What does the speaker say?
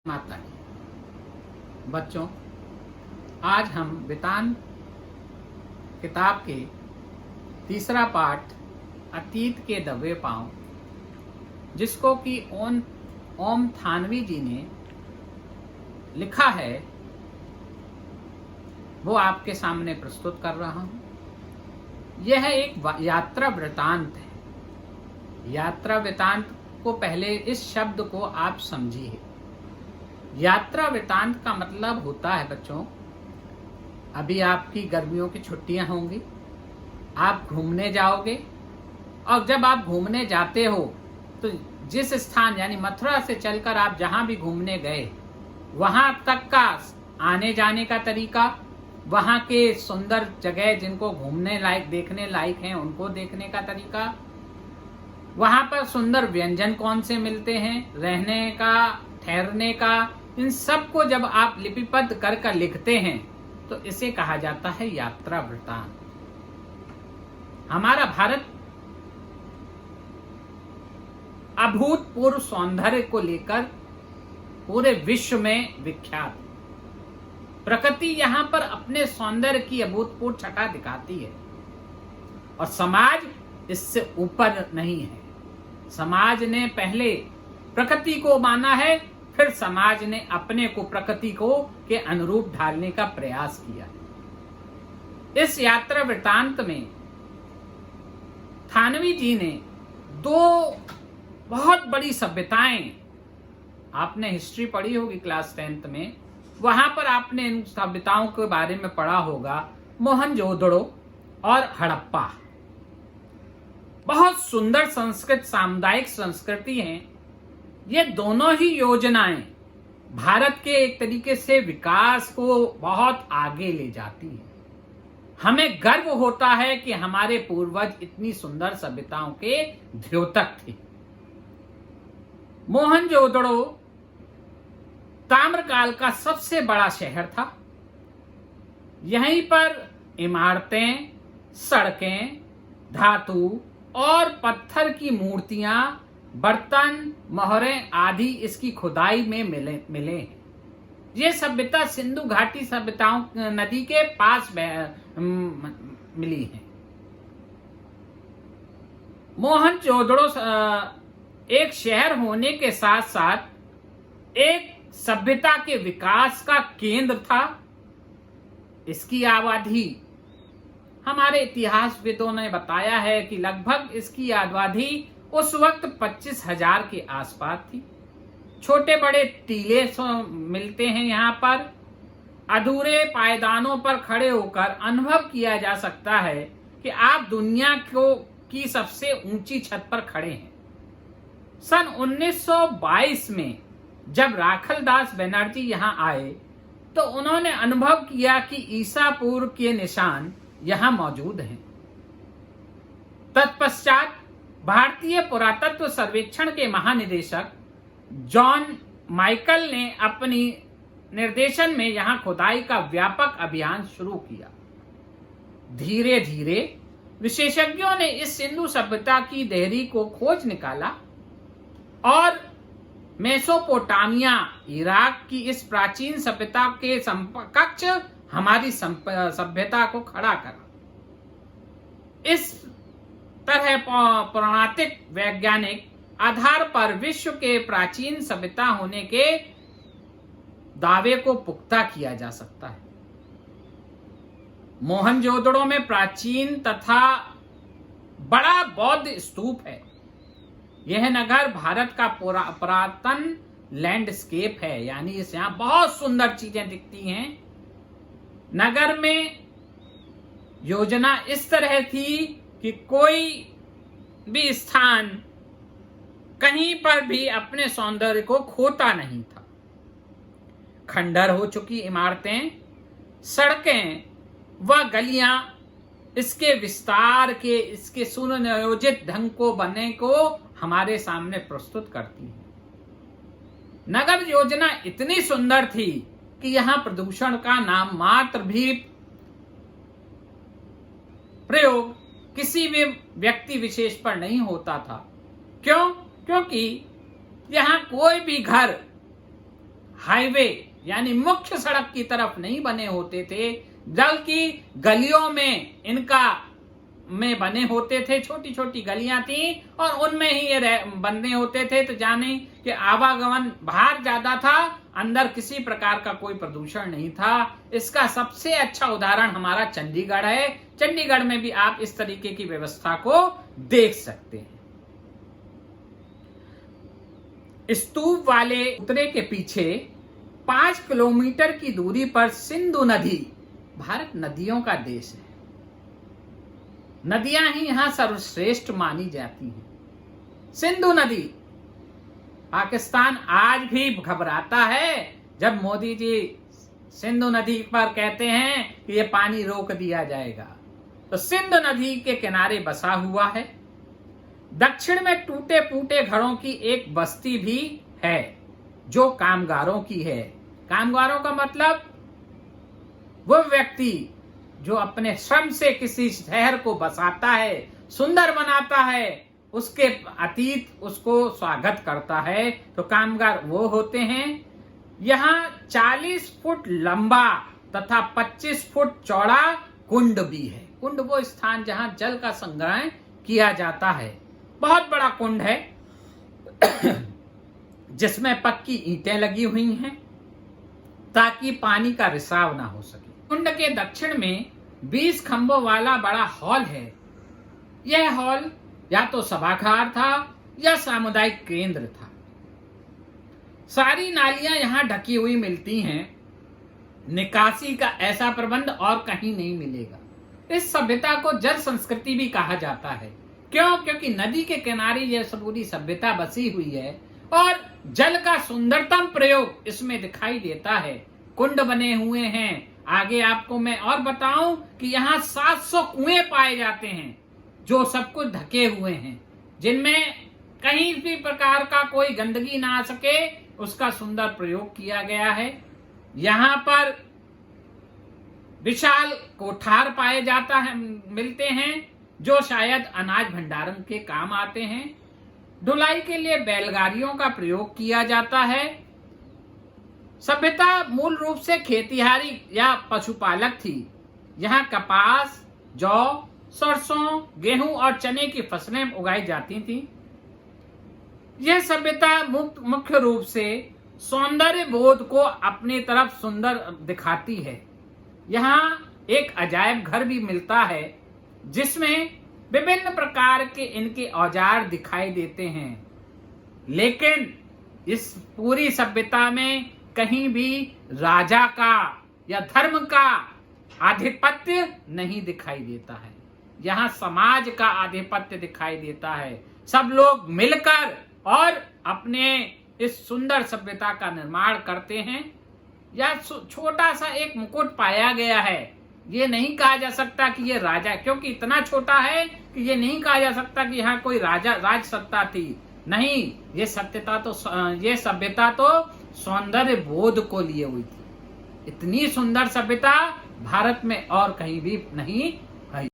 माता की। बच्चों, आज हम वेदांत किताब के तीसरा पाठ अतीत के दबे पांव, जिसको कि ओम थानवी जी ने लिखा है, वो आपके सामने प्रस्तुत कर रहा हूं। यह एक यात्रा वृतांत है। यात्रा वृतांत को पहले इस शब्द को आप समझिए। यात्रा वृतांत का मतलब होता है बच्चों, अभी आपकी गर्मियों की छुट्टियां होंगी, आप घूमने जाओगे, और जब आप घूमने जाते हो तो जिस स्थान यानी मथुरा से चलकर आप जहां भी घूमने गए, वहां तक का आने जाने का तरीका, वहां के सुंदर जगह जिनको घूमने लायक देखने लायक हैं उनको देखने का तरीका, वहां पर सुंदर व्यंजन कौन से मिलते हैं, रहने का, ठहरने का, इन सब को जब आप लिपिबद्ध कर लिखते हैं तो इसे कहा जाता है यात्रा वृतांत। हमारा भारत अभूतपूर्व सौंदर्य को लेकर पूरे विश्व में विख्यात। प्रकृति यहां पर अपने सौंदर्य की अभूतपूर्व छटा दिखाती है, और समाज इससे ऊपर नहीं है। समाज ने पहले प्रकृति को माना है, फिर समाज ने अपने को प्रकृति को के अनुरूप ढालने का प्रयास किया। इस यात्रा वृतांत में थानवी जी ने दो बहुत बड़ी सभ्यताएं, आपने हिस्ट्री पढ़ी होगी क्लास 10th में, वहां पर आपने इन सभ्यताओं के बारे में पढ़ा होगा। मोहनजोदड़ो और हड़प्पा बहुत सुंदर संस्कृत, सामुदायिक संस्कृति हैं। ये दोनों ही योजनाएं भारत के एक तरीके से विकास को बहुत आगे ले जाती हैं। हमें गर्व होता है कि हमारे पूर्वज इतनी सुंदर सभ्यताओं के द्योतक थे। मोहनजोदड़ो ताम्रकाल का सबसे बड़ा शहर था। यहीं पर इमारतें, सड़कें, धातु और पत्थर की मूर्तियां, बर्तन, मोहरें आदि इसकी खुदाई में मिले हैं। ये सभ्यता सिंधु घाटी सभ्यताओं नदी के पास मिली है। मोहनजोदड़ो एक शहर होने के साथ साथ एक सभ्यता के विकास का केंद्र था। इसकी आबादी, हमारे इतिहासविदों ने बताया है कि लगभग इसकी आबादी उस वक्त 25,000 के आसपास थी। छोटे बड़े टीले मिलते हैं यहाँ पर। अधूरे पायदानों पर खड़े होकर अनुभव किया जा सकता है कि आप दुनिया की सबसे ऊंची छत पर खड़े हैं। सन 1922 में जब राखलदास बनर्जी यहाँ आए तो उन्होंने अनुभव किया कि ईसा पूर्व के निशान यहाँ मौजूद हैं। तत्पश्चात भारतीय पुरातत्व सर्वेक्षण के महानिदेशक जॉन माइकल ने अपनी निर्देशन में यहां खुदाई का व्यापक अभियान शुरू किया। धीरे धीरे विशेषज्ञों ने इस सिंधु सभ्यता की देहरी को खोज निकाला और मेसोपोटामिया, इराक की इस प्राचीन सभ्यता के समकक्ष हमारी सभ्यता को खड़ा करा। इस तरह पौराणिक वैज्ञानिक आधार पर विश्व के प्राचीन सभ्यता होने के दावे को पुख्ता किया जा सकता है। मोहनजोदड़ो में प्राचीन तथा बड़ा बौद्ध स्तूप है। यह नगर भारत का पुरातन लैंडस्केप है, यानी इस यहां बहुत सुंदर चीजें दिखती हैं। नगर में योजना इस तरह थी कि कोई भी स्थान कहीं पर भी अपने सौंदर्य को खोता नहीं था। खंडर हो चुकी इमारतें, सड़कें व गलियां इसके विस्तार के, इसके सुनियोजित ढंग को बनने को हमारे सामने प्रस्तुत करती है। नगर योजना इतनी सुंदर थी कि यहां प्रदूषण का नाम मात्र भी प्रयोग किसी भी व्यक्ति विशेष पर नहीं होता था। क्यों? क्योंकि यहां कोई भी घर हाईवे यानी मुख्य सड़क की तरफ नहीं बने होते थे, बल्कि गलियों में इनका में बने होते थे। छोटी छोटी गलियां थी और उनमें ही ये बने होते थे। तो जाने कि आवागमन बाहर ज्यादा था, अंदर किसी प्रकार का कोई प्रदूषण नहीं था। इसका सबसे अच्छा उदाहरण हमारा चंडीगढ़ है। चंडीगढ़ में भी आप इस तरीके की व्यवस्था को देख सकते हैं। स्तूप वाले उतरे के पीछे 5 किलोमीटर की दूरी पर सिंधु नदी, भारत नदियों का देश है, नदियां ही यहां सर्वश्रेष्ठ मानी जाती हैं। सिंधु नदी, पाकिस्तान आज भी घबराता है जब मोदी जी सिंधु नदी पर कहते हैं कि ये पानी रोक दिया जाएगा। तो सिंधु नदी के किनारे बसा हुआ है। दक्षिण में टूटे फूटे घरों की एक बस्ती भी है जो कामगारों की है। कामगारों का मतलब वो व्यक्ति जो अपने श्रम से किसी शहर को बसाता है, सुंदर बनाता है, उसके अतीत उसको स्वागत करता है, तो कामगार वो होते हैं। यहाँ 40 फुट लंबा तथा 25 फुट चौड़ा कुंड भी है। कुंड वो स्थान जहां जल का संग्रह किया जाता है। बहुत बड़ा कुंड है जिसमें पक्की ईंटें लगी हुई हैं ताकि पानी का रिसाव ना हो सके। कुंड के दक्षिण में 20 खंभों वाला बड़ा हॉल है। यह हॉल या तो सभागार था या सामुदायिक केंद्र था। सारी नालियां यहां ढकी हुई मिलती हैं। निकासी का ऐसा प्रबंध और कहीं नहीं मिलेगा। इस सभ्यता को जल संस्कृति भी कहा जाता है। क्यों? क्योंकि नदी के किनारे यह पूरी सभ्यता बसी हुई है और जल का सुंदरतम प्रयोग इसमें दिखाई देता है। कुंड बने हुए हैं। आगे आपको मैं और बताऊं कि यहाँ 700 कुएं पाए जाते हैं जो सब कुछ ढके हुए हैं, जिनमें कहीं भी प्रकार का कोई गंदगी ना आ सके, उसका सुंदर प्रयोग किया गया है। यहाँ पर विशाल कोठार पाए जाता है, मिलते हैं, जो शायद अनाज भंडारण के काम आते हैं। ढुलाई के लिए बैलगाड़ियों का प्रयोग किया जाता है। सभ्यता मूल रूप से खेतीहारी या पशुपालक थी। यहाँ कपास, जौ, सरसों, गेहूं और चने की फसलें उगाई जाती थी। यह सभ्यता मुख्य रूप से सौंदर्य बोध को अपनी तरफ सुंदर दिखाती है। यहाँ एक अजायब घर भी मिलता है जिसमें विभिन्न प्रकार के इनके औजार दिखाई देते हैं, लेकिन इस पूरी सभ्यता में कहीं भी राजा का या धर्म का आधिपत्य नहीं दिखाई देता है। यहाँ समाज का आधिपत्य दिखाई देता है। सब लोग मिलकर और अपने इस सुंदर सभ्यता का निर्माण करते हैं। या छोटा सा एक मुकुट पाया गया है। ये नहीं कहा जा सकता कि ये राजा, क्योंकि इतना छोटा है कि ये नहीं कहा जा सकता कि यहाँ कोई राजा राज सत्ता थी। नहीं, ये सभ्यता तो सौंदर्य बोध को लिए हुई थी। इतनी सुंदर सभ्यता भारत में और कहीं भी नहीं